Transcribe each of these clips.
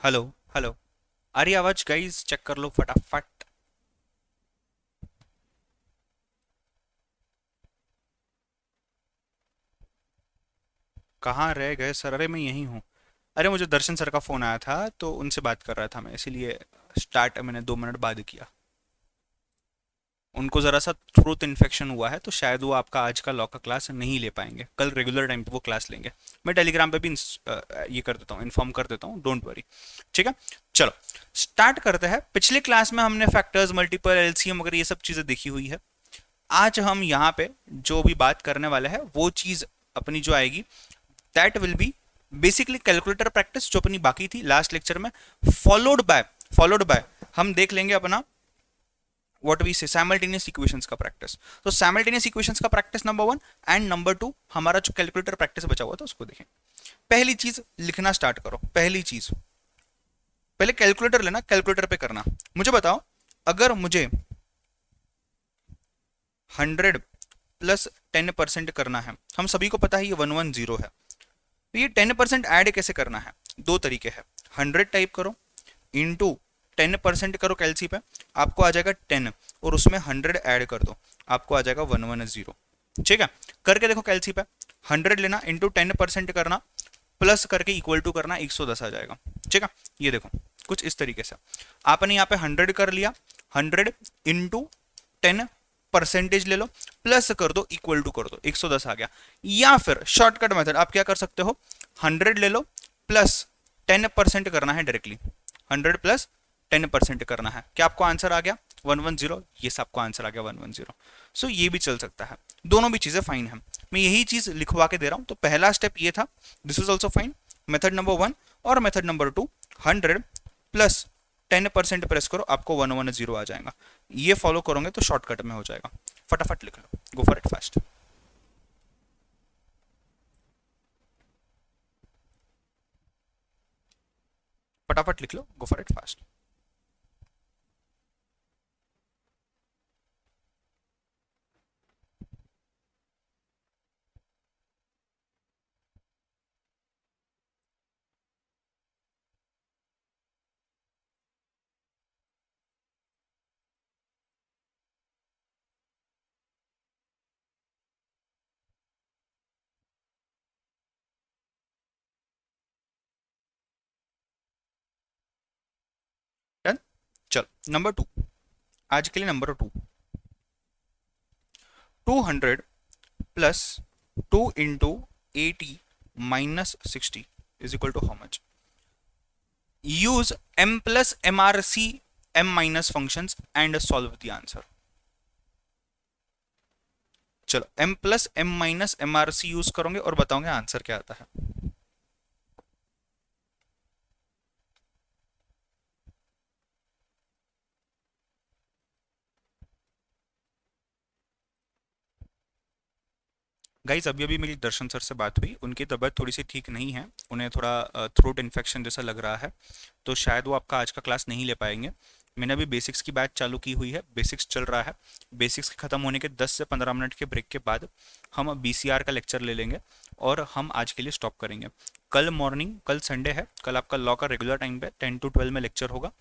Hello. Hello. आ रही आवाज guys? Check कर लो फटाफट। कहाँ रह गए सर? अरे मैं यहीं हूँ। अरे मुझे दर्शन सर का फ़ोन आया था तो उनसे बात कर रहा था मैं, इसीलिए स्टार्ट मैंने 2 मिनट बाद किया। उनको ज़रा सा थ्रोट इन्फेक्शन हुआ है तो शायद वो आपका आज का लॉ का क्लास नहीं ले पाएंगे। कल रेगुलर टाइम पे वो क्लास लेंगे। मैं टेलीग्राम पे भी ये कर देता हूँ, इन्फॉर्म कर देता हूँ, डोंट वरी। ठीक है। चलो स्टार्ट करते हैं। पिछले क्लास में हमने फैक्टर्स, मल्टीपल, एलसीएम वगैरह ये सब चीज़ें देखी हुई है। आज हम यहाँ पे जो भी बात करने वाले हैं वो चीज़ अपनी जो आएगी, that will be basically calculator practice जो अपनी बाकी थी लास्ट लेक्चर में। फॉलोड बाय हम देख लेंगे अपना व्हाट वी से साइमल्टेनियस इक्वेशंस का प्रैक्टिस। तो साइमल्टेनियस इक्वेशंस का प्रैक्टिस नंबर 1 एंड नंबर 2 हमारा जो कैलकुलेटर प्रैक्टिस बचा हुआ था उसको देखें। पहली चीज लिखना स्टार्ट करो। पहली चीज, पहले कैलकुलेटर लेना, कैलकुलेटर पे करना। मुझे बताओ, अगर मुझे 100 प्लस 10% करना है, हम सभी को पता है ये 110 है, तो ये 10% ऐड कैसे करना है? दो तरीके हैं। 100 टाइप करो, इंटू 10% करो कैलसी पे, आपको आ जाएगा 10, और उसमें 100 ऐड कर दो, आपको आ जाएगा 110। ठीक है। करके देखो कैलसी पे। 100 लेना, इंटू 10% करना, प्लस करके इक्वल टू करना, 110 आ जाएगा। ठीक है। ये देखो कुछ इस तरीके से आपने यहाँ पे 100 कर लिया, 100 इंटू 10% ले लो, प्लस कर दो, इक्वल टू कर दो, 110 आ गया। या फिर शॉर्टकट मेथड आप क्या कर सकते हो, 100 ले लो, प्लस 10% करना है डायरेक्टली। 100 प्लस 10% करना है, क्या आपको आंसर आ गया 110? ये आपको आंसर आ गया 110। सो ये भी चल सकता है, दोनों भी चीज़ें फाइन है। मैं यही चीज़ लिखवा के दे रहा हूँ। तो पहला स्टेप ये था, this is also fine, method number 1। और मेथड नंबर 2, 100 प्लस 10% प्रेस करो, आपको 110 आ जाएगा। ये फॉलो करोगे तो शॉर्टकट में हो जाएगा। फटाफट लिख लो, गो फॉर इट फास्ट। फटाफट लिख लो, go for it fast. Done. चलो नंबर 2, आज के लिए number 2, 200 plus 2 into 80 minus 60 is equal to how much? Use m plus M R C m minus function and solve the answer. चलो m plus M minus M R C use करोगे और बताओगे answer क्या आता है। Guys अभी अभी मेरी दर्शन सर से बात हुई, उनकी तबीयत थोड़ी सी ठीक नहीं है, उन्हें थोड़ा थ्रोट इन्फेक्शन जैसा लग रहा है, तो शायद वो आपका आज का क्लास नहीं ले पाएंगे। मैंने अभी बेसिक्स की बैच चालू की हुई है, बेसिक्स चल रहा है। बेसिक्स के ख़त्म होने के 10 से 15 मिनट के ब्रेक के बाद हम बीसीआर का लेक्चर ले लेंगे और हम आज के लिए स्टॉप करेंगे। कल मॉर्निंग, कल संडे है, कल आपका लॉ का रेगुलर टाइम पे 10 to 12 में लेक्चर होगा।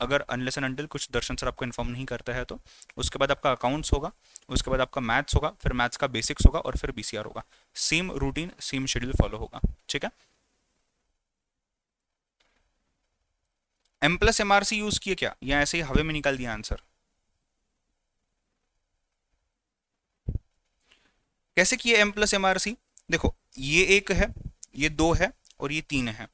अगर अनलेस एंड अनटिल कुछ दर्शन सर आपको इन्फॉर्म नहीं करता है तो उसके बाद आपका अकाउंट्स होगा, उसके बाद आपका मैथ्स होगा, फिर मैथ्स का बेसिक्स होगा और फिर बीसीआर होगा। Same routine, same schedule follow होगा। ठीक है। M plus M R C use किए क्या, या ऐसे ही हवे में निकाल दिया आंसर? कैसे किए M plus M R C? देखो, ये एक है, ये दो है, और ये तीन है।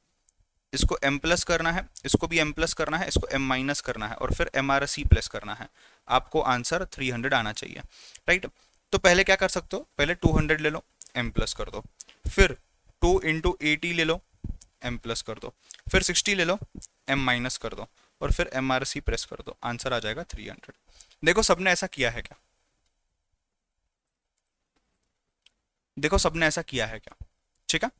इसको m प्लस करना है, इसको भी m प्लस करना है, इसको m माइनस करना है, और फिर एम आर सी प्लस करना है। आपको आंसर 300 आना चाहिए। राइट। तो पहले क्या कर सकते हो, पहले 200 ले लो, m प्लस कर दो, फिर 2 इंटू 80 ले लो, m प्लस कर दो, फिर 60 ले लो, m माइनस कर दो, और फिर एम आर सी प्रेस कर दो, आंसर आ जाएगा 300। देखो सबने ऐसा किया है क्या? देखो सबने ऐसा किया है क्या? ठीक है।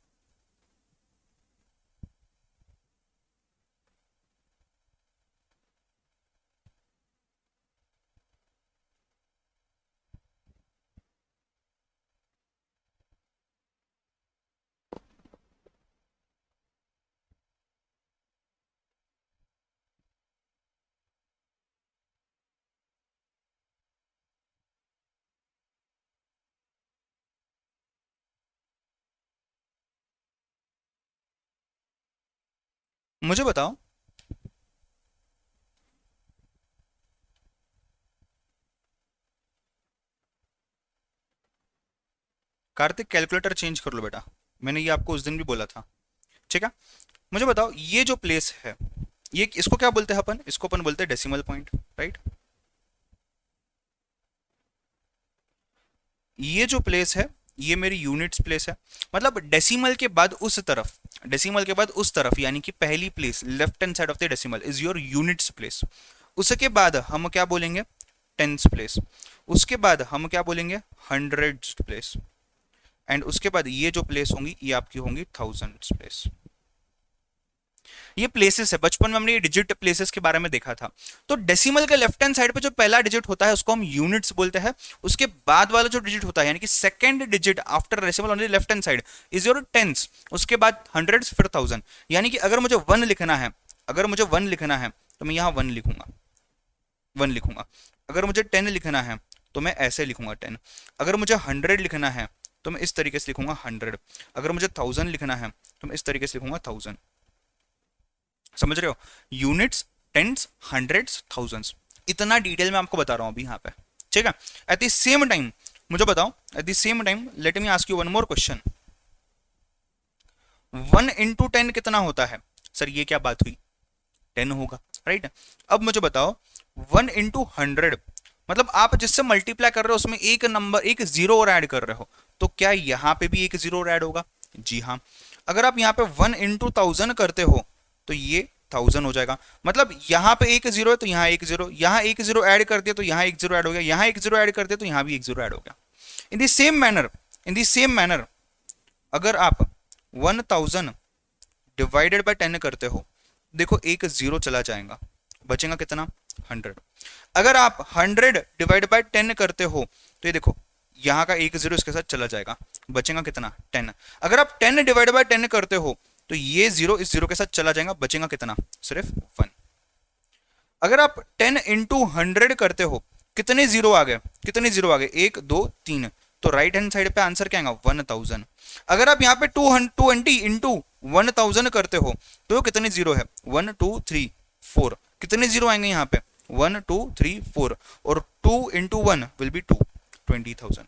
मुझे बताओ, कार्तिक कैलकुलेटर चेंज कर लो बेटा, मैंने ये आपको उस दिन भी बोला था। ठीक है, मुझे बताओ ये जो प्लेस है, ये इसको क्या बोलते हैं अपन, इसको अपन बोलते हैं डेसिमल पॉइंट, राइट। ये जो प्लेस है ये मेरी यूनिट्स प्लेस है, मतलब डेसिमल के बाद उस तरफ, डेसिमल के बाद उस तरफ यानी कि पहली place left hand side of the decimal is your units place. उसके बाद हम क्या बोलेंगे, टेंस प्लेस। उसके बाद हम क्या बोलेंगे, हंड्रेड्स प्लेस। एंड उसके बाद ये जो प्लेस होंगी ये आपकी होंगी थाउजेंड्स प्लेस। ये प्लेसेस है, बचपन में हमने ये डिजिट प्लेसेस के बारे में देखा था। तो डेसिमल के लेफ्ट हैंड साइड पे जो पहला डिजिट होता है उसको हम यूनिट्स बोलते हैं। उसके बाद वाला जो डिजिट होता है यानी कि second digit after decimal on the left hand side is your tens. उसके बाद हंड्रेड्स, फिर थाउजेंड। यानी कि अगर मुझे वन लिखना है, अगर मुझे वन लिखना है तो मैं यहाँ वन लिखूंगा, वन लिखूंगा। अगर मुझे टेन लिखना है तो मैं ऐसे लिखूंगा टेन। अगर मुझे हंड्रेड लिखना है तो मैं इस तरीके से लिखूंगा हंड्रेड। अगर मुझे थाउजेंड लिखना है तो मैं इस तरीके से लिखूंगा थाउजेंड। समझ रहे हो, यूनिट्स, टेंस, हंड्रेड्स, थाउजेंड्स, इतना डिटेल में आपको बता रहा हूं अभी यहाँ पे। ठीक है, एट द सेम टाइम मुझे बताओ, at the same time let me ask you one more question. 1 into 10 कितना होता है? सर ये क्या बात हुई, 10 होगा, राइट। अब मुझे बताओ 1 into 100, मतलब आप जिससे मल्टीप्लाई कर रहे हो उसमें एक नंबर, एक जीरो और ऐड कर रहे हो, तो क्या यहां पे भी एक जीरो और ऐड होगा? जी हाँ। अगर आप यहाँ पे 1 into 1000 करते हो तो ये 1000 हो जाएगा, मतलब यहाँ पे एक जीरो है तो यहाँ एक जीरो, यहाँ एक जीरो ऐड कर दिया तो यहाँ एक जीरो ऐड हो गया, यहाँ एक जीरो ऐड कर दिया तो यहाँ भी एक जीरो ऐड हो गया। In the same manner, in the same manner अगर आप 1000 डिवाइडेड बाय 10 करते हो, देखो एक जीरो चला जाएगा, बचेगा कितना, 100। अगर आप 100 डिवाइड बाय 10 करते हो तो ये देखो यहाँ का एक जीरो इसके साथ चला जाएगा, बचेगा कितना, 10। अगर आप 10 डिवाइड बाय 10 करते हो तो ये जीरो इस जीरो के साथ चला जाएगा, बचेगा कितना, सिर्फ 1। अगर आप 10 into 100 करते हो, कितने जीरो आ गए, कितने जीरो आ गए, 1 2 3, तो राइट हैंड साइड पे आंसर क्या आएगा, 1000। अगर आप यहाँ पे 220 into 1000 करते हो तो कितने जीरो है, 1 2 3 4, कितने जीरो आएंगे यहाँ पे, 1 2 3 4, और 2 into 1 विल बी 2, 20,000।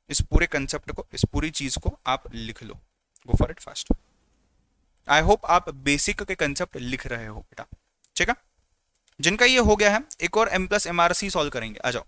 इस पूरे कंसेप्ट को, इस पूरी चीज को आप लिख लो, go for it fast. I hope आप बेसिक के कंसेप्ट लिख रहे हो बेटा। ठीक है, जिनका ये हो गया है एक और M प्लस MRC सॉल्व करेंगे, आ जाओ।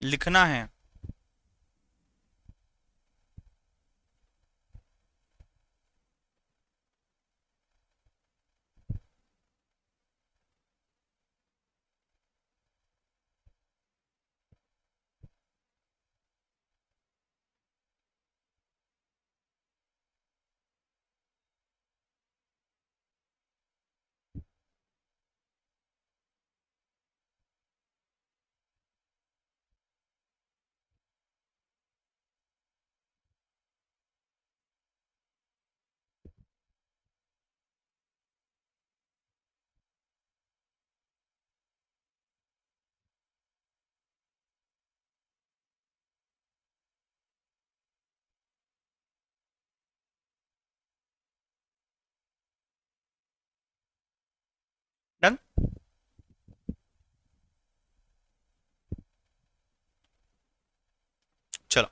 लिखना है, डन। चलो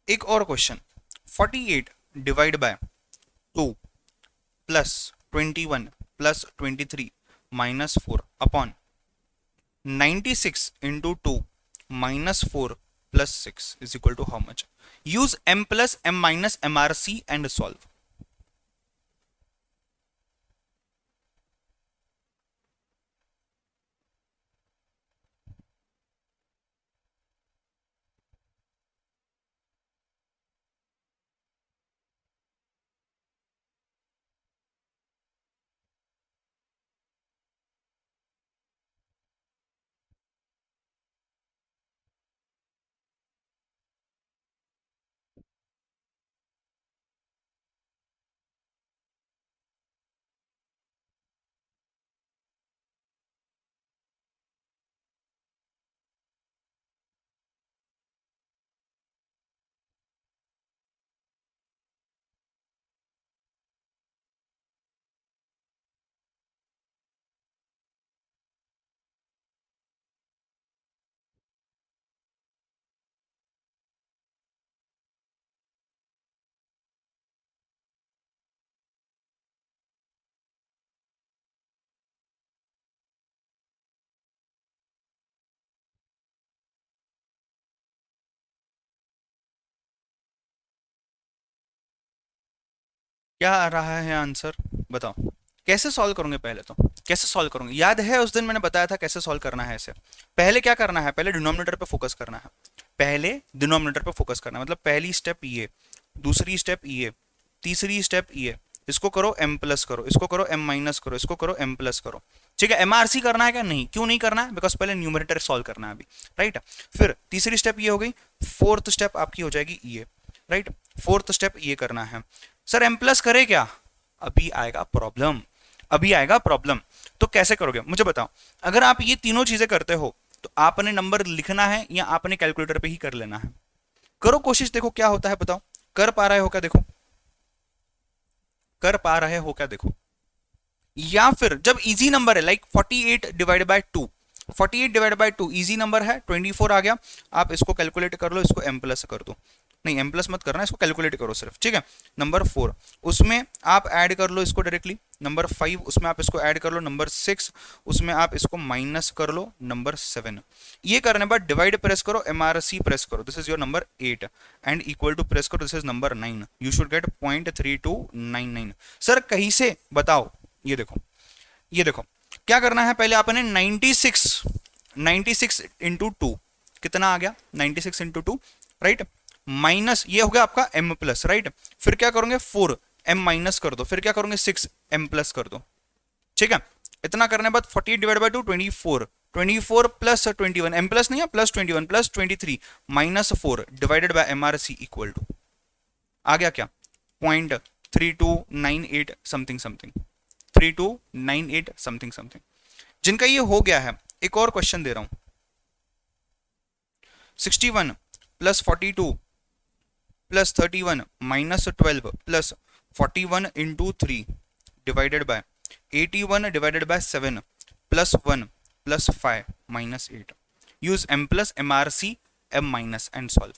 एक और question, 48 divide by 2 plus 21 plus 23 minus 4 upon 96 into 2 minus 4 plus 6 is equal to how much? Use m plus m minus MRC and solve. क्या आ रहा है आंसर बताओ? कैसे सॉल्व करोगे? पहले तो कैसे सॉल्व करोगे? याद है उस दिन मैंने बताया था कैसे सॉल्व करना है इसे? पहले क्या करना है? पहले डिनोमिनेटर पे फोकस करना है। पहले डिनोमिनेटर पे फोकस करना है, मतलब पहली स्टेप ये, दूसरी स्टेप ये, तीसरी स्टेप ये। इसको करो m प्लस करो, इसको करो m माइनस करो, इसको करो m प्लस करो। ठीक है, MRC करना है क्या? नहीं। क्यों नहीं करना है? बिकॉज पहले न्यूमरेटर सॉल्व करना है अभी, राइट। फिर तीसरी स्टेप ये हो गई, फोर्थ स्टेप आपकी हो जाएगी ये, राइट। फोर्थ स्टेप ये करना है। सर m प्लस करे क्या? अभी आएगा प्रॉब्लम, अभी आएगा प्रॉब्लम। तो कैसे करोगे मुझे बताओ? अगर आप ये तीनों चीजें करते हो तो आपने नंबर लिखना है या आपने कैलकुलेटर पे ही कर लेना है? करो कोशिश, देखो क्या होता है, बताओ। कर पा रहे हो क्या? देखो, कर पा रहे हो क्या? देखो। या फिर जब इजी नंबर है like 48 divide by 2, 48 divide by 2 easy number है, 24 आ गया। आप इसको कैलकुलेट कर लो, इसको m प्लस कर दो। नहीं, m प्लस मत करना, इसको कैलकुलेट करो सिर्फ, ठीक है। नंबर 4 उसमें आप ऐड कर लो इसको डायरेक्टली। नंबर 5 उसमें आप इसको ऐड कर लो। नंबर 6 उसमें आप इसको माइनस कर लो। नंबर 7 ये करने बाद डिवाइड प्रेस करो, MRC प्रेस करो, this is your number 8 and equal to press करो, this is number 9। You should get 0.3299। Sir कहीं से बताओ? ये देखो, ये देखो क्या करना है। पहले आपने 96 इंटू 2 कितना आ गया? 96 इंटू 2, राइट। माइनस ये हो गया आपका m प्लस, राइट। फिर क्या करोगे? 4 m माइनस कर दो। फिर क्या करोगे? 6 m प्लस कर दो, ठीक है। इतना करने बाद 48 divide by 2 24, 24 plus 21, m plus नहीं है, plus 21 plus 23 minus 4 divided by MRC equal to आ गया क्या? 0.3298 समथिंग समथिंग, 3298 समथिंग समथिंग। जिनका ये हो गया है, एक और क्वेश्चन दे रहा हूं। 61 plus 42 plus 31 minus 12 plus 41 into 3 divided by 81 divided by 7 plus 1 plus 5 minus 8। Use m plus MRC m minus and solve.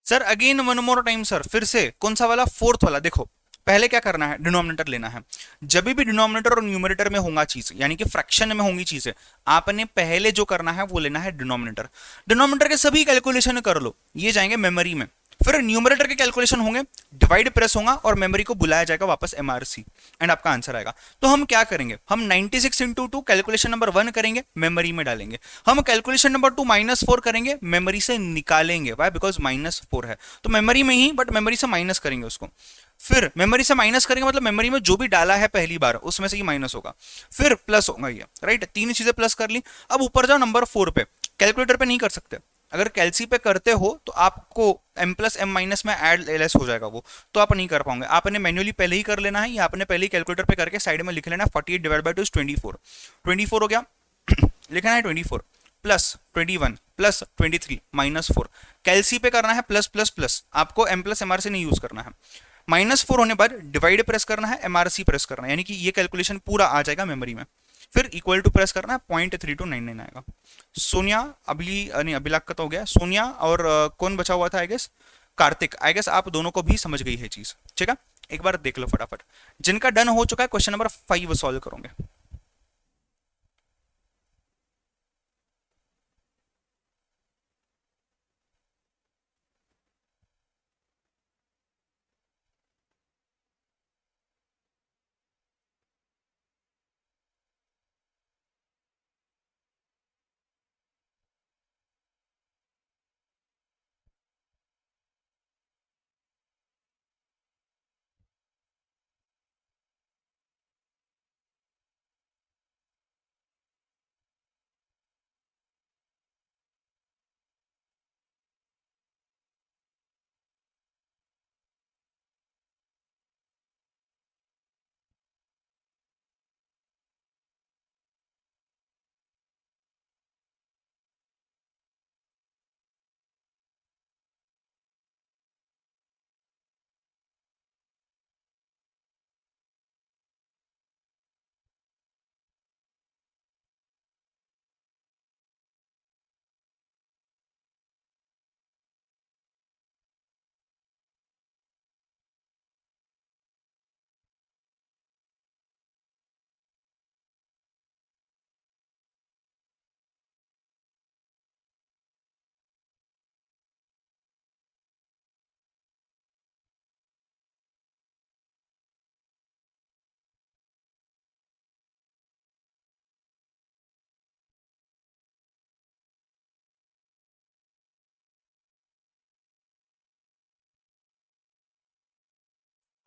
Sir again one more time sir, फिर से कौन सा वाला? फोर्थ वाला। देखो पहले क्या करना है, डिनोमिनेटर लेना है। जब भी डिनोमिनेटर और न्यूमरेटर में होगा चीज, यानी कि फ्रैक्शन में होंगी चीजें, आपने पहले जो करना है वो लेना है डिनोमिनेटर। डिनोमिनेटर के सभी कैलकुलेशन कर लो, ये जाएंगे मेमोरी में। फिर न्यूमरेटर के कैलकुलेशन होंगे, डिवाइड प्रेस होगा और मेमोरी को बुलाया जाएगा वापस MRC एंड आपका आंसर आएगा। तो हम क्या करेंगे? हम 96 इंटू 2 कैलकुलेशन नंबर 1 करेंगे, मेमोरी में डालेंगे। हम कैलकुलेशन नंबर 2 -4 करेंगे, मेमोरी से निकालेंगे। वाई? बिकॉज -4 है तो मेमोरी में ही, बट मेमोरी से माइनस करेंगे उसको। फिर मेमोरी से माइनस करेंगे मतलब मेमोरी में जो भी डाला है पहली बार उसमें से ये माइनस होगा, फिर प्लस होगा ये, राइट। तीन चीजें प्लस कर ली। अब ऊपर जाओ नंबर 4 पे, कैलकुलेटर पे नहीं कर सकते। अगर कैलसी पे करते हो तो आपको m प्लस एम माइनस में ऐड लेस हो जाएगा वो, तो आप नहीं कर पाओगे। आपने मैन्युअली पहले ही कर लेना है, या आपने पहले ही कैलकुलेटर पे करके साइड में लिख लेना है 48 डिवाइड बाई 2 24, 24 हो गया लिखना है 24 प्लस 21 प्लस 23 माइनस 4। कैलसी पे करना है प्लस प्लस प्लस, आपको m plus M R C नहीं यूज करना है। -4 होने पर डिवाइड प्रेस करना है, एमआरसी प्रेस करना है, यानी कि ये कैलकुलेशन पूरा आ जाएगा मेमोरी में। फिर इक्वल टू प्रेस करना है, 0.3299 आएगा। सोनिया अभी नहीं, अभिलाख का तो हो गया। सोनिया और कौन बचा हुआ था, I guess Kartik. I guess आप दोनों को भी समझ गई है चीज, ठीक है। एक बार देख लो फटाफट। जिनका डन हो चुका है क्वेश्चन नंबर 5 सॉल्व करोगे।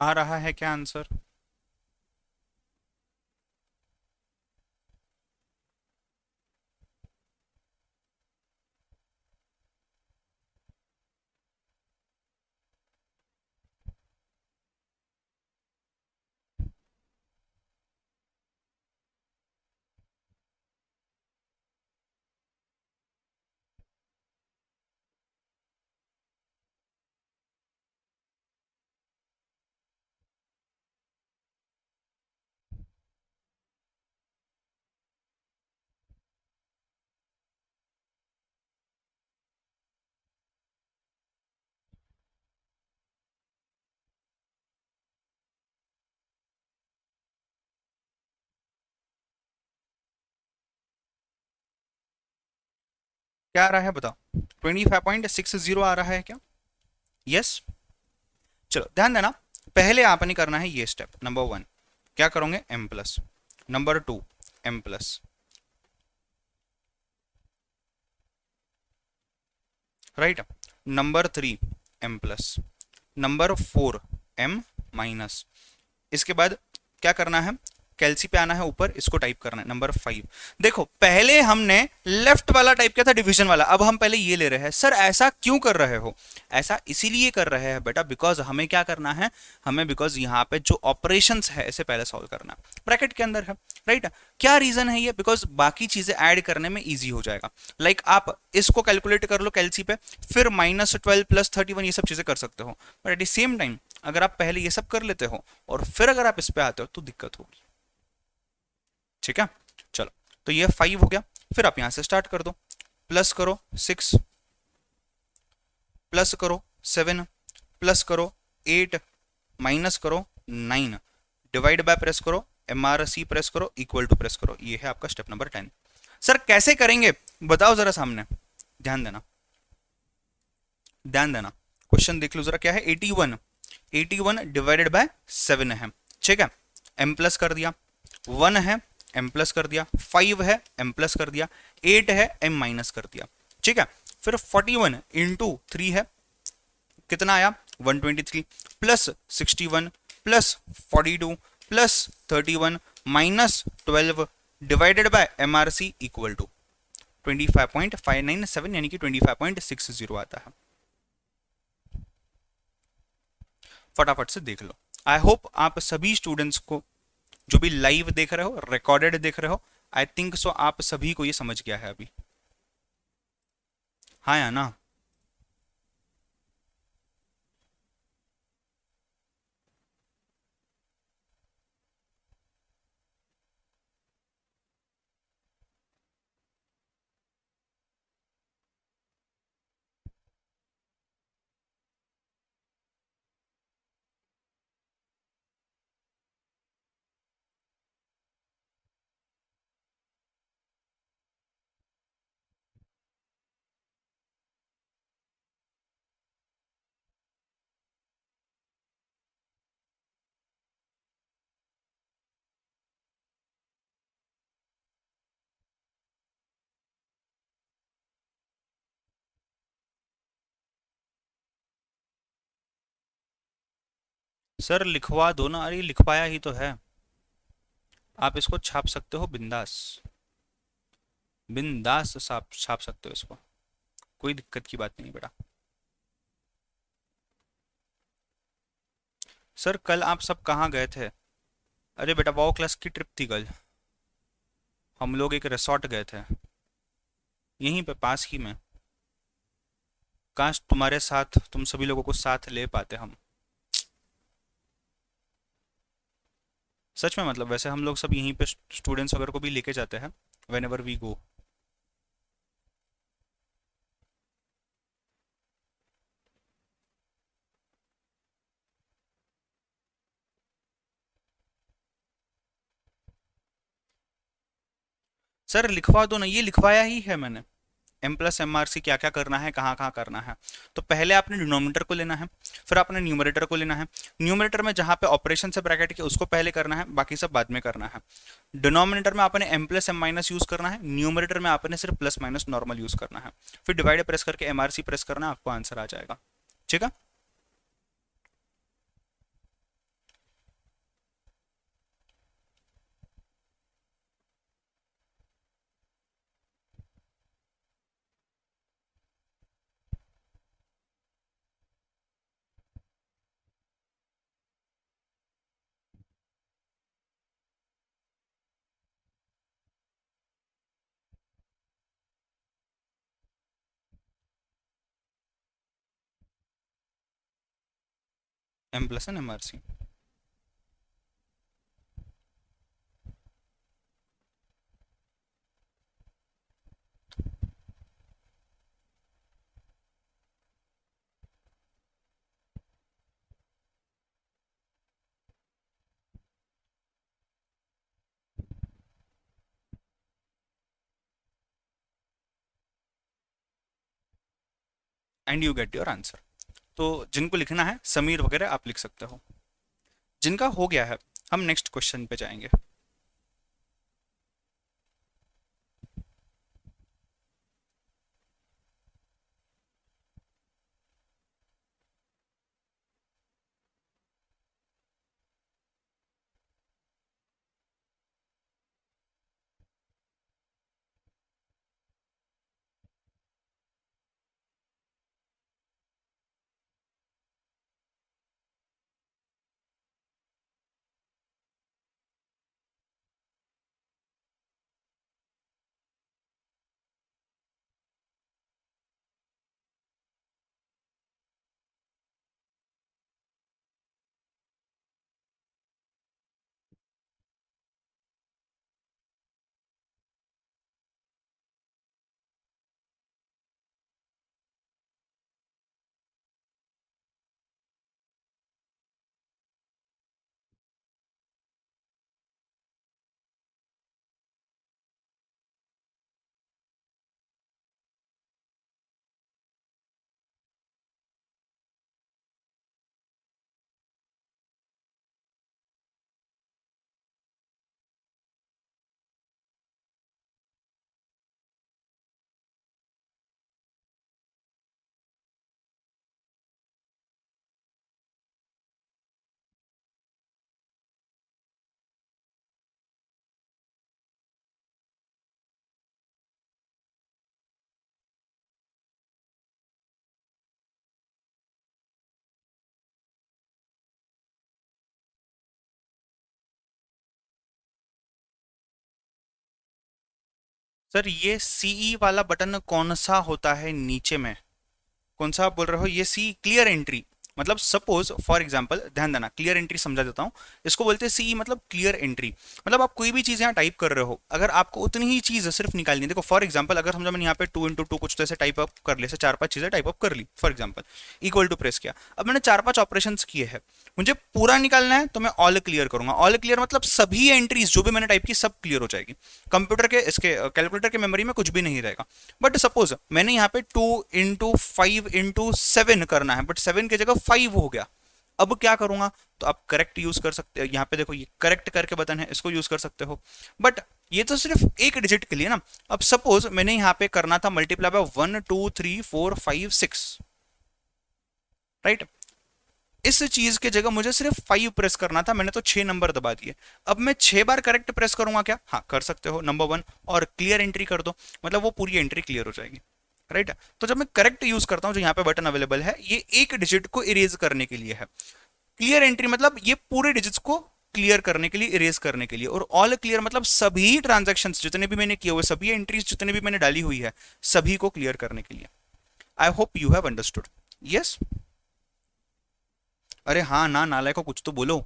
आ रहा है क्या आंसर? क्या आ रहा है बताओ? 25.60 आ रहा है क्या? यस। चलो ध्यान देना, पहले आपने करना है ये स्टेप नंबर 1। क्या करोगे? m plus. Number 2 m plus, right. Number 3 m plus. Number 4 m minus. इसके बाद क्या करना है? कैलसी पे आना है ऊपर, इसको टाइप करना है नंबर 5। देखो पहले हमने लेफ्ट वाला टाइप किया था डिवीजन वाला, अब हम पहले ये ले रहे हैं। सर ऐसा क्यों कर रहे हो? ऐसा इसीलिए कर रहे हैं बेटा बिकॉज हमें क्या करना है, हमें बिकॉज यहाँ पे जो ऑपरेशंस है इसे पहले सॉल्व करना है, ब्रैकेट के अंदर है, राइट। क्या रीजन है ये? बिकॉज बाकी चीजें ऐड करने में ईजी हो जाएगा। लाइक आप इसको कैलकुलेट कर लो कैलसी पे, फिर -12 प्लस 31 ये सब चीजें कर सकते हो, but at the same time अगर आप पहले ये सब कर लेते हो और फिर अगर आप इस पे आते हो तो दिक्कत होगी, ठीक है। चलो तो ये 5 हो गया। फिर आप यहां से स्टार्ट कर दो, प्लस करो 6, प्लस करो 7, प्लस करो 8, माइनस करो 9, डिवाइड बाय प्रेस करो, एमआरसी प्रेस करो, इक्वल टू प्रेस करो। ये है आपका स्टेप नंबर 10। सर कैसे करेंगे बताओ जरा सामने, ध्यान देना, ध्यान देना। क्वेश्चन देख लो जरा, क्या है? 81 डिवाइडेड बाय 7 है, ठीक है। m प्लस कर दिया, 1 है m प्लस कर दिया, 5 है m प्लस कर दिया, 8 है m माइनस कर दिया, ठीक है। फिर 41 इंटू 3 है, कितना आया? 123 plus 61 plus 42 plus 31 minus 12 divided by M R C equal to 25.597 यानी कि 25.60 आता है। फटाफट से देख लो। आई होप आप सभी स्टूडेंट्स को, जो भी लाइव देख रहे हो, रिकॉर्डेड देख रहे हो, आई थिंक सो आप सभी को ये समझ गया है अभी। हाँ या ना? सर लिखवा दो ना, अरे लिखवाया ही तो है। आप इसको छाप सकते हो बिंदास, बिंदास छाप छाप सकते हो इसको, कोई दिक्कत की बात नहीं बेटा। सर कल आप सब कहाँ गए थे? अरे बेटा वाओ क्लास की ट्रिप थी कल, हम लोग एक रिसोर्ट गए थे, यहीं पे पास ही में। काश तुम्हारे साथ, तुम सभी लोगों को साथ ले पाते हम। सच में, मतलब वैसे हम लोग सब यहीं पे स्टूडेंट्स वगैरह को भी लेके जाते हैं whenever we go. Sir लिखवा दो ना, ये लिखवाया ही है मैंने। M plus M R C क्या क्या करना है, कहाँ कहाँ करना है। तो पहले आपने डिनोमिनेटर को लेना है, फिर आपने न्यूमरेटर को लेना है। न्यूमरेटर में जहाँ पे ऑपरेशन से ब्रैकेट के उसको पहले करना है, बाकी सब बाद में करना है। डिनोमिनेटर में आपने M plus M minus use करना है, न्यूमरेटर में आपने सिर्फ प्लस माइनस नॉर्मल यूज करना है। फिर डिवाइड प्रेस करके एम आर सी प्रेस करना, आपको आंसर आ जाएगा। ठीक है। M plus N M R C. And you get your answer. तो जिनको लिखना है समीर वगैरह आप लिख सकते हो। जिनका हो गया है, हम नेक्स्ट क्वेश्चन पे जाएंगे। सर ये सीई वाला बटन कौन सा होता है नीचे में? कौन सा आप बोल रहे हो? ये सी क्लियर एंट्री, मतलब सपोज फॉर एग्जांपल, ध्यान देना, क्लियर एंट्री समझा देता हूँ। इसको बोलते हैं सी, मतलब क्लियर एंट्री। मतलब आप कोई भी चीज़ यहाँ टाइप कर रहे हो, अगर आपको उतनी ही चीज़ सिर्फ निकालनी है, देखो फॉर एग्जांपल अगर समझो मैंने यहाँ पे 2 into 2 कुछ तो ऐसे टाइप अप कर लिया, चार पांच चीज़ें टाइप अप कर ली for example, equal to press किया, अब मैंने चार पांच ऑपरेशंस किए हैं, मुझे पूरा निकालना है तो मैं ऑल क्लियर करूंगा। ऑल क्लियर मतलब सभी एंट्रीज जो भी मैंने टाइप की सब क्लियर हो जाएगी, कंप्यूटर के इसके कैलकुलेटर के मेमोरी में कुछ भी नहीं रहेगा। बट सपोज मैंने यहाँ पे 2 into 5 into 7 करना है, बट 7 की जगह 5 हो गया, अब क्या करूंगा? तो आप करेक्ट यूज कर सकते हो, यहाँ पे देखो ये करेक्ट करके बटन है, इसको यूज कर सकते हो। बट ये तो सिर्फ एक डिजिट के लिए ना। अब सपोज मैंने यहाँ पे करना था मल्टीप्लाई बाय 1 2 3 4 5 6, राइट? इस चीज के जगह मुझे सिर्फ 5 प्रेस करना था, मैंने तो 6 नंबर दबा दिए। अब मैं 6 बार करेक्ट प्रेस करूंगा क्या? हाँ कर सकते हो, नंबर 1, और क्लियर एंट्री कर दो, मतलब वो पूरी एंट्री क्लियर हो जाएगी, राइट? तो जब मैं करेक्ट यूज करता हूं, जो यहाँ पे बटन अवेलेबल है, ये एक डिजिट को इरेज करने के लिए है। क्लियर एंट्री मतलब ये पूरे डिजिट्स को क्लियर करने के लिए, इरेज करने के लिए। और ऑल क्लियर मतलब सभी ट्रांजेक्शन्स जितने भी मैंने किए हुए, सभी एंट्रीज जितने भी मैंने डाली हुई है, सभी को क्लियर करने के लिए। I hope you have understood. Yes? अरे हाँ ना, नालायक को कुछ तो बोलो,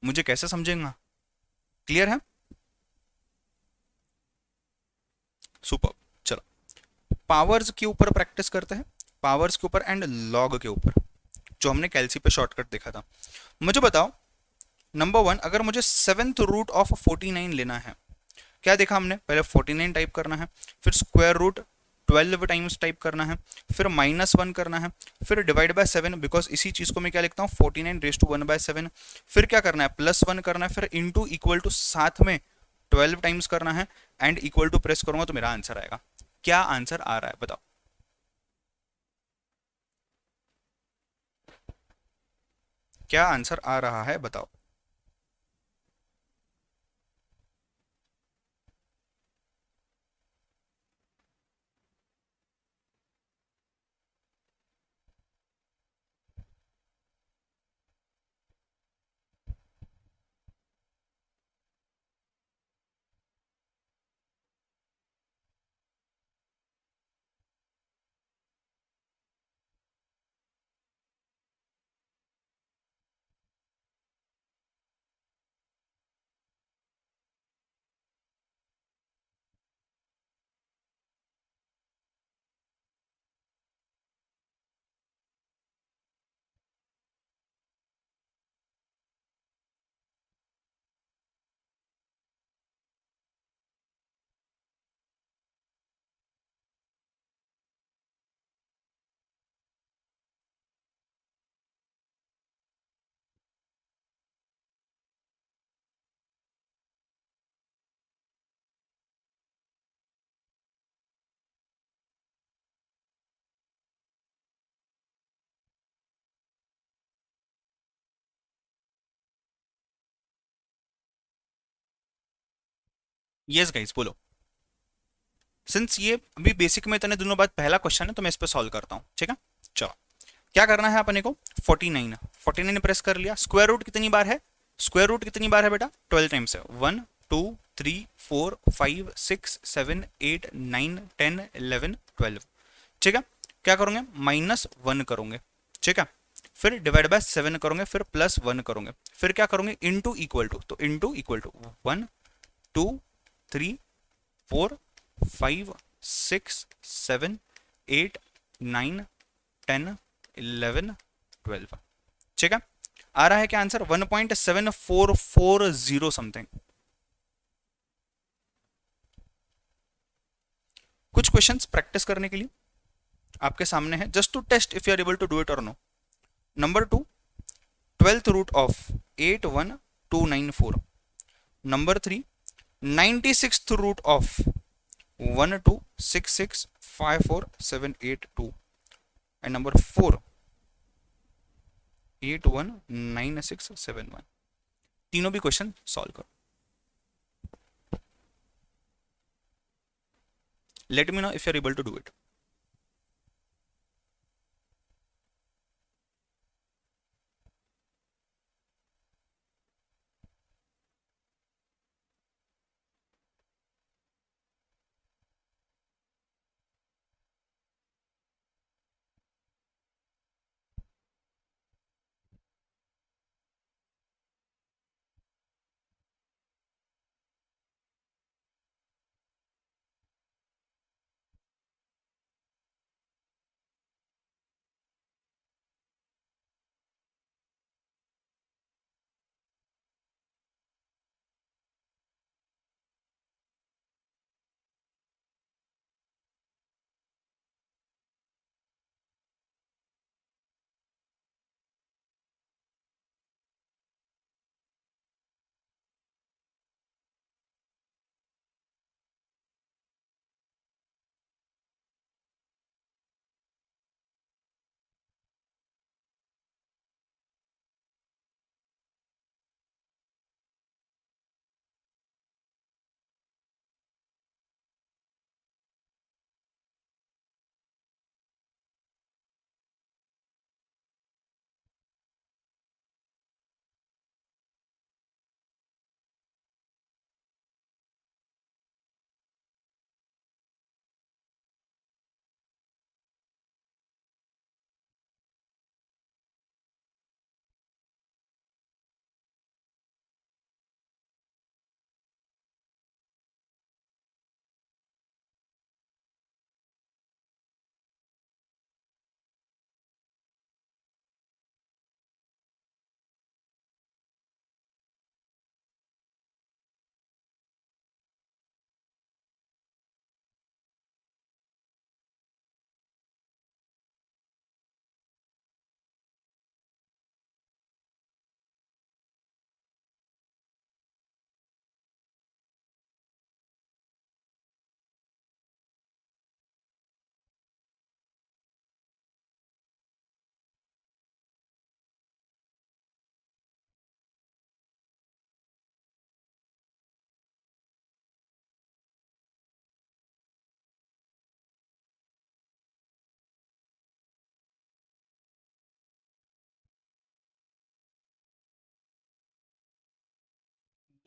मुझे कैसे समझेगा? क्लियर है? सुपर। चलो पावर्स के ऊपर प्रैक्टिस करते हैं, पावर्स के ऊपर एंड लॉग के ऊपर, जो हमने कैलसी पे शॉर्टकट देखा था। मुझे बताओ, नंबर 1, अगर मुझे 7th रूट ऑफ 49 लेना है, क्या देखा हमने? पहले 49 टाइप करना है, फिर स्क्वायर रूट 12 टाइम्स टाइप करना है, फिर -1 करना है, फिर डिवाइड बाय 7, बिकॉज इसी चीज को मैं क्या लिखता हूँ, 49 raised to 1/7। फिर क्या करना है? +1 करना है, फिर इंटू इक्वल टू साथ में 12 टाइम्स करना है, एंड इक्वल टू प्रेस करूंगा तो मेरा आंसर आएगा। क्या आंसर आ रहा है बताओ? क्या आंसर आ रहा है बताओ? यस गाइस बोलो। सिंस ये अभी बेसिक में इतने दिनों बाद पहला क्वेश्चन है, तो मैं इस पर सॉल्व करता हूँ, ठीक है? चलो क्या करना है अपने को? 49 प्रेस कर लिया। स्क्वायर रूट कितनी बार है? स्क्वायर रूट कितनी बार है बेटा? 12 टाइम्स है। 1 2 3 4 5 6 7 8 9 10 11 12, ठीक है? क्या करोगे? -1 करोगे, ठीक है? फिर डिवाइड बाय 7 करोगे, फिर +1 करोगे, फिर क्या करोगे? इनटू इक्वल टू, तो इनटू इक्वल टू 1 2 3 4 5 6 7 8 9 10 11 12, ठीक है? आ रहा है क्या आंसर? 1.7440 समथिंग। कुछ क्वेश्चंस प्रैक्टिस करने के लिए आपके सामने है, just to test if you are able to do it और no. Number 2, 12th root of 81294। Number 3, 96th root of 12665478 2, and number 4, 819671। तीनों भी क्वेश्चन सॉल्व करो। Let me know if you are able to do it.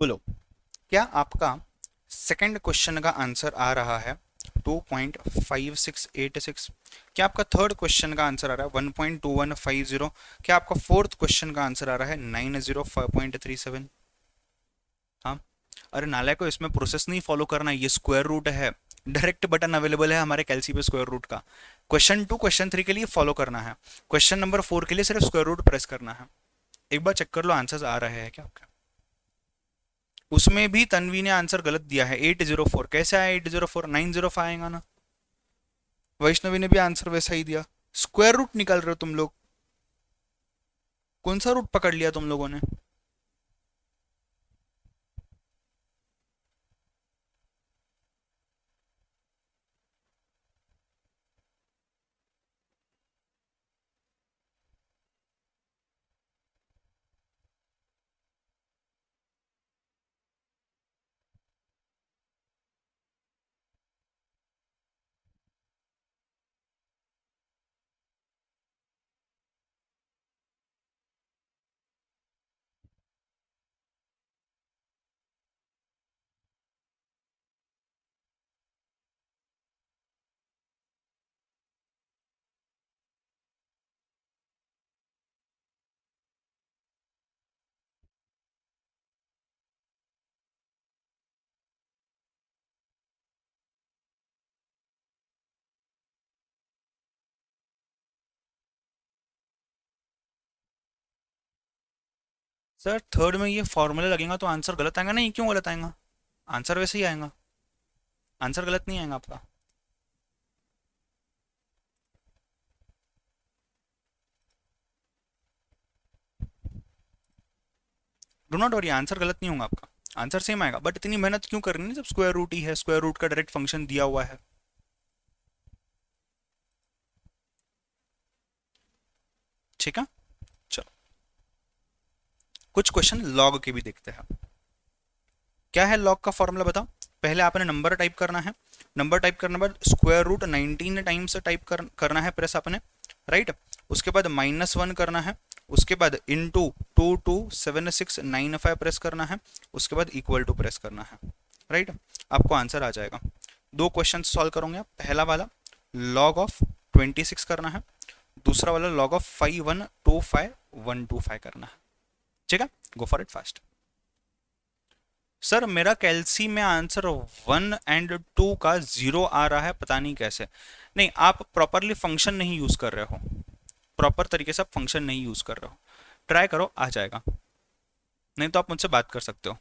बोलो, क्या आपका second question का answer आ रहा है 2.5686? क्या आपका थर्ड क्वेश्चन का आंसर आ रहा है 1.2150? क्या आपका फोर्थ क्वेश्चन का आंसर आ रहा है 905.37? हाँ। अरे नालायक को, इसमें प्रोसेस नहीं फॉलो करना, ये स्क्वायर रूट है। डायरेक्ट बटन अवेलेबल है हमारे कैलसी पे स्क्वायर रूट का। क्वेश्चन 2 क्वेश्चन 3 के लिए फॉलो करना है, क्वेश्चन नंबर 4 के लिए सिर्फ स्क्वायर रूट प्रेस करना है। एक बार चेक कर लो आंसर्स आ रहे हैं क्या आपका। उसमें भी तन्वी ने आंसर गलत दिया है 804। कैसे आया 804? 905 आएगा ना। वैष्णवी ने भी आंसर वैसा ही दिया। स्क्वायर रूट निकाल रहे हो तुम लोग, कौन सा रूट पकड़ लिया तुम लोगों ने? सर थर्ड में ये फॉर्मूला लगेगा तो आंसर गलत आएगा? नहीं, क्यों गलत आएगा? आंसर वैसे ही आएगा, आंसर गलत नहीं आएगा आपका। डो नॉट वरी, आंसर गलत नहीं होगा आपका, आंसर सेम आएगा। बट इतनी मेहनत क्यों करनी है जब स्क्वायर रूट ही है, स्क्वायर रूट का डायरेक्ट फंक्शन दिया हुआ है। ठीक है, चलो कुछ क्वेश्चन लॉग के भी देखते हैं। क्या है लॉग का फॉर्मूला बताओ? पहले आपने नंबर टाइप करना है, नंबर टाइप करने के बाद स्क्वायर रूट 19 टाइम्स टाइप करना है प्रेस आपने, राइट। उसके बाद -1 करना है, उसके बाद इंटू 227695 प्रेस करना है, उसके बाद इक्वल टू प्रेस करना है, राइट। आपको आंसर आ जाएगा। दो क्वेश्चन सॉल्व करोगे आप। पहला वाला लॉग ऑफ 26 करना है, दूसरा वाला लॉग ऑफ 5125125 करना है। ठीक है, गो फॉर इट फास्ट। सर मेरा कैलसी में आंसर 1 और 2 का 0 आ रहा है, पता नहीं कैसे। नहीं, आप प्रॉपरली फंक्शन नहीं यूज कर रहे हो, प्रॉपर तरीके से आप फंक्शन नहीं यूज कर रहे हो। ट्राई करो, आ जाएगा। नहीं तो आप मुझसे बात कर सकते हो।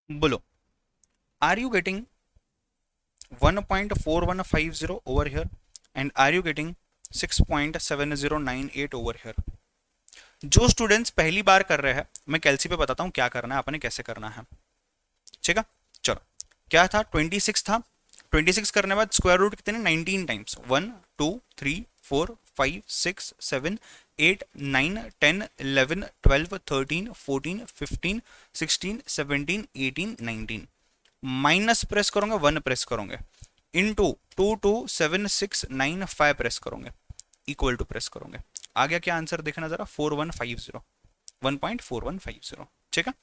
बोलो, are you getting 1.4150 over here and are you getting 6.7098 over here? जो स्टूडेंट्स पहली बार कर रहे हैं, मैं कैलसी पे बताता हूँ क्या करना है, आपने कैसे करना है। ठीक है, चलो। क्या था? 26 था। 26 करने बाद स्क्वायर रूट कितने? 19 टाइम्स। 1 2 3 4 5 6 7 8 9 10 11 12 13 14 15 16 17 18 19। माइनस प्रेस करोगे, 1 प्रेस करोगे, इंटू 227695 प्रेस करोगे, इक्वल टू प्रेस करोगे। आ गया क्या आंसर? देखना जरा, 4150, 1.4150। ठीक है।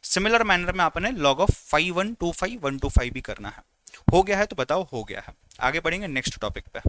सिमिलर मैनर में आपने लॉग ऑफ 5125125 भी करना है। हो गया है तो बताओ हो गया है। आगे बढ़ेंगे नेक्स्ट टॉपिक पे।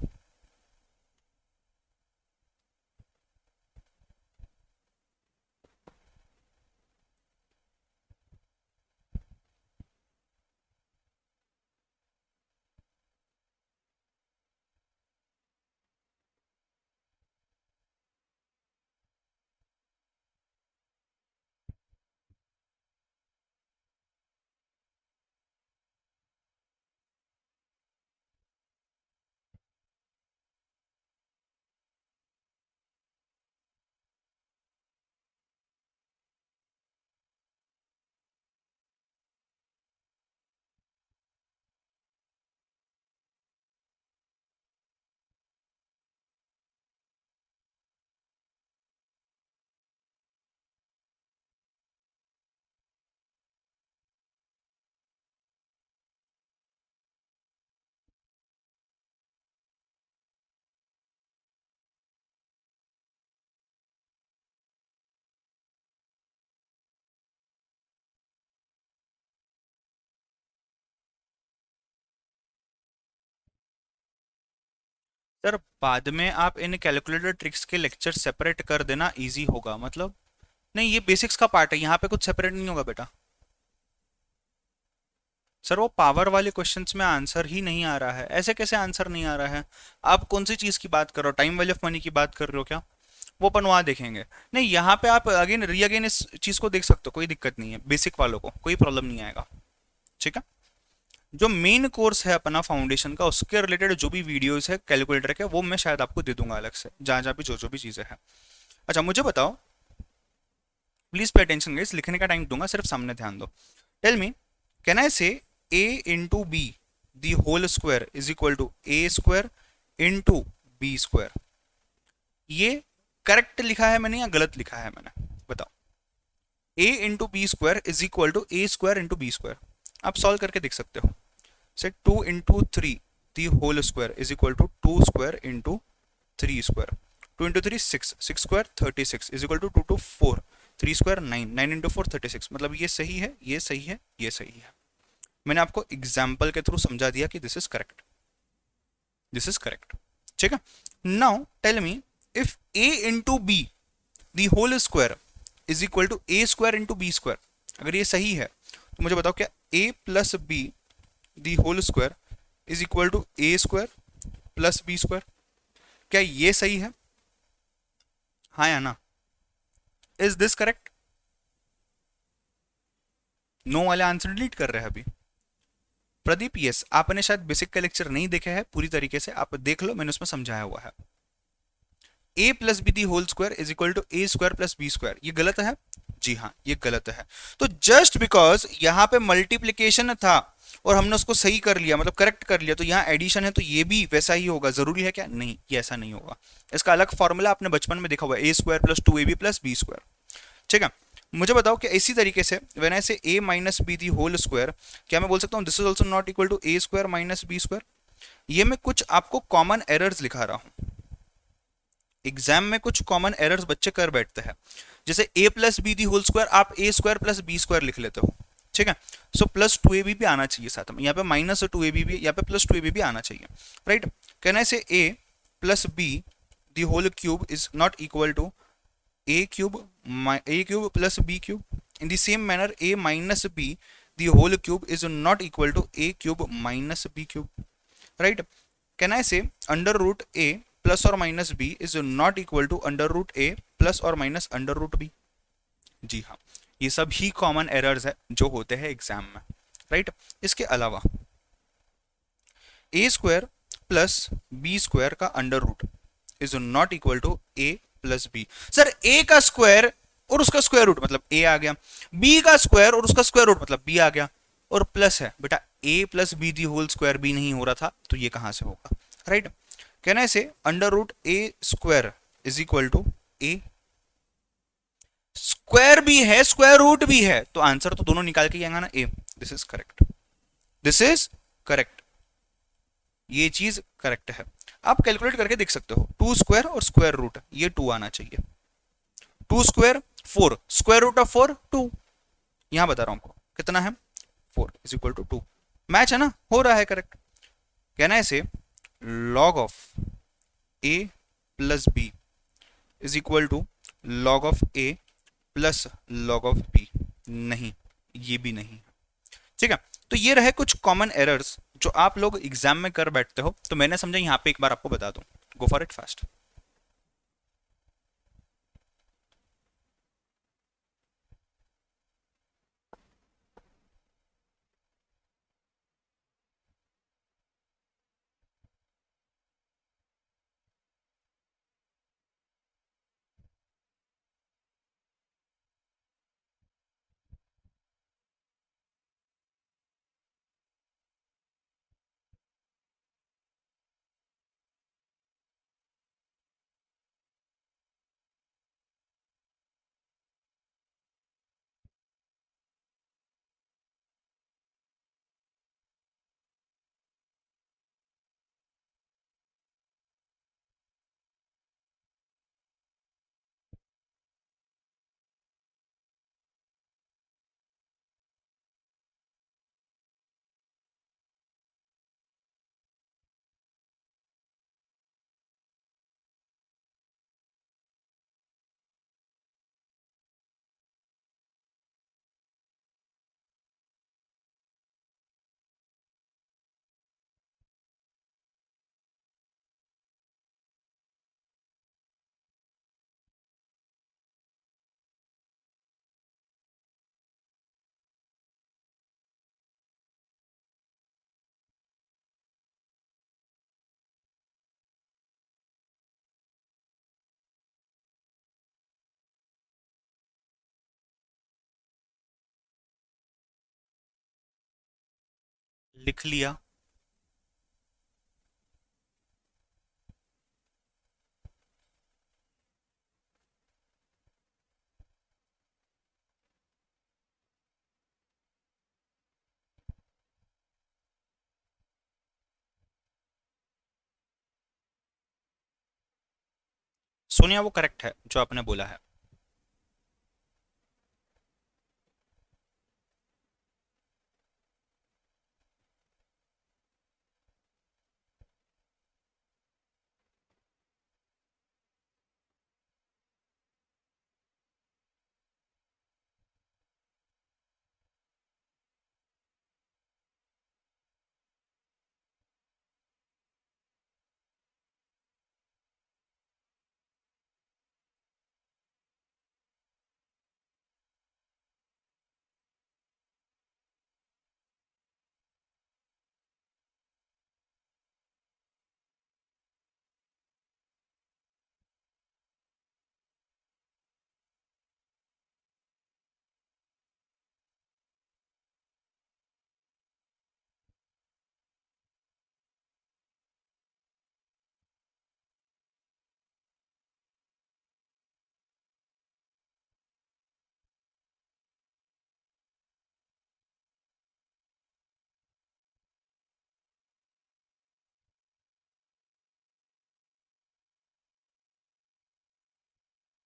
सर बाद में आप इन कैलकुलेटर ट्रिक्स के लेक्चर सेपरेट कर देना, इजी होगा मतलब। नहीं, ये बेसिक्स का पार्ट है, यहाँ पे कुछ सेपरेट नहीं होगा बेटा। सर वो पावर वाले क्वेश्चंस में आंसर ही नहीं आ रहा है, ऐसे कैसे आंसर नहीं आ रहा है? आप कौन सी चीज़ की बात कर रहे हो? टाइम वैल्यू ऑफ मनी की बात कर रहे हो क्या? वो अपन वहाँ देखेंगे। नहीं, यहाँ पे आप अगेन री अगेन इस चीज़ को देख सकते हो, कोई दिक्कत नहीं है, बेसिक वालों को कोई प्रॉब्लम नहीं आएगा। ठीक है। जो मेन कोर्स है अपना फाउंडेशन का, उसके रिलेटेड जो भी वीडियोस है कैलकुलेटर के, वो मैं शायद आपको दे दूंगा अलग से, जहाँ जहाँ भी जो भी चीज़ें हैं। अच्छा मुझे बताओ, प्लीज पे अटेंशन गाइस, लिखने का टाइम दूंगा, सिर्फ सामने ध्यान दो। Tell me, can I say a into B the whole square is equal to A square into B square? ये करेक्ट लिखा है मैंने या गलत लिखा है मैंने? बताओ। a into B square is equal to A square into B square. आप सॉल्व करके देख सकते हो। Say 2 into three the whole square is equal to 2 square into 3 square. 2 into three 6, 6 square 36 is equal to 2 two 4, 3 square 9, 9 into 4 36। मतलब ये सही है, ये सही है, ये सही है। मैंने आपको एग्जाम्पल के थ्रू समझा दिया कि this is correct, this is correct. ठीक है। Now tell me, if a into B the whole square is equal to A square into B square, अगर ये सही है तो मुझे बताओ क्या a plus B the whole square is equal to A square plus B square? क्या ये सही है? हाँ या ना? Is this correct? नो वाले आंसर डिलीट कर रहे हैं अभी। प्रदीप, यस, आपने शायद बेसिक का लेक्चर नहीं देखे हैं पूरी तरीके से, आप देख लो, मैंने उसमें समझाया हुआ है। a plus B the whole square is equal to A square plus B square, ये गलत है? जी हाँ, ये गलत है। तो जस्ट बिकॉज यहाँ पे मल्टीप्लीकेशन था और हमने उसको सही कर लिया, मतलब करेक्ट कर लिया, तो यहाँ एडिशन है तो ये भी वैसा ही होगा, जरूरी है क्या? नहीं, ये ऐसा नहीं होगा। इसका अलग फॉर्मूला आपने बचपन में देखा हुआ है, a square plus 2ab plus B square. ठीक है। मुझे बताओ कि इसी तरीके से when I say a minus B the whole square, क्या मैं बोल सकता हूँ this is also not equal to A square minus B square? ये मैं कुछ आपको कॉमन एरर्स लिखा रहा हूँ, एग्जाम में कुछ कॉमन एरर्स बच्चे कर बैठते हैं। जैसे a plus B the whole square आप A square plus B square लिख लेते हो। ठीक है। सो प्लस 2ab भी आना चाहिए साथ में, यहाँ पे माइनस 2ab भी, यहाँ पे प्लस 2ab भी आना चाहिए, right? Can I say a plus B the whole cube is not equal to a cube plus b cube? In the same manner, a minus b the whole cube is not equal to a cube minus b cube, right? Can I say under root a plus or minus b is not equal to under root a plus or minus under root b? जी हाँ, ये सब ही common errors है जो होते हैं exam में, right? इसके अलावा a square plus B square का under root is not equal to a plus b. Sir a का स्क्वायर और उसका स्क्वायर रूट मतलब ए आ गया, बी का स्क्वायर और उसका स्क्वायर रूट मतलब बी आ गया, और प्लस है बेटा a plus B the whole square भी नहीं हो रहा था, तो ये कहां से होगा, right? Can I say under root A square is equal to A? Square भी है स्क्वायर रूट भी है, तो आंसर तो दोनों निकाल के आएगा ना, a. This is correct, this is correct, ये चीज करेक्ट है। आप कैलकुलेट करके देख सकते हो, 2 स्क्वायर और स्क्वायर रूट ये 2 आना चाहिए। 2 स्क्वायर 4, स्क्वायर रूट ऑफ 4 2, यहां बता रहा हूं आपको कितना है, 4 इज इक्वल टू 2। मैच है ना, हो रहा है करेक्ट। कहना है say log of A plus B is equal to log of A plus log of B? नहीं, ये भी नहीं। ठीक है। तो ये रहे कुछ कॉमन एरर्स जो आप लोग एग्जाम में कर बैठते हो, तो मैंने समझा यहाँ पे एक बार आपको बता दूं। गो फॉर इट फास्ट। लिख लिया। सोनिया वो करेक्ट है जो आपने बोला है।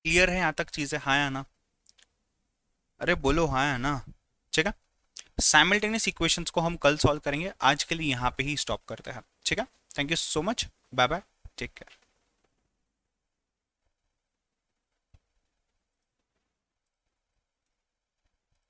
क्लियर है यहाँ तक चीजें, हाँ या ना? अरे बोलो हाँ या ना। ठीक है। साइमल्टेनियस इक्वेशंस को हम कल सॉल्व करेंगे, आज के लिए यहाँ पे ही स्टॉप करते हैं। ठीक है। Thank you so much. Bye bye. Take care.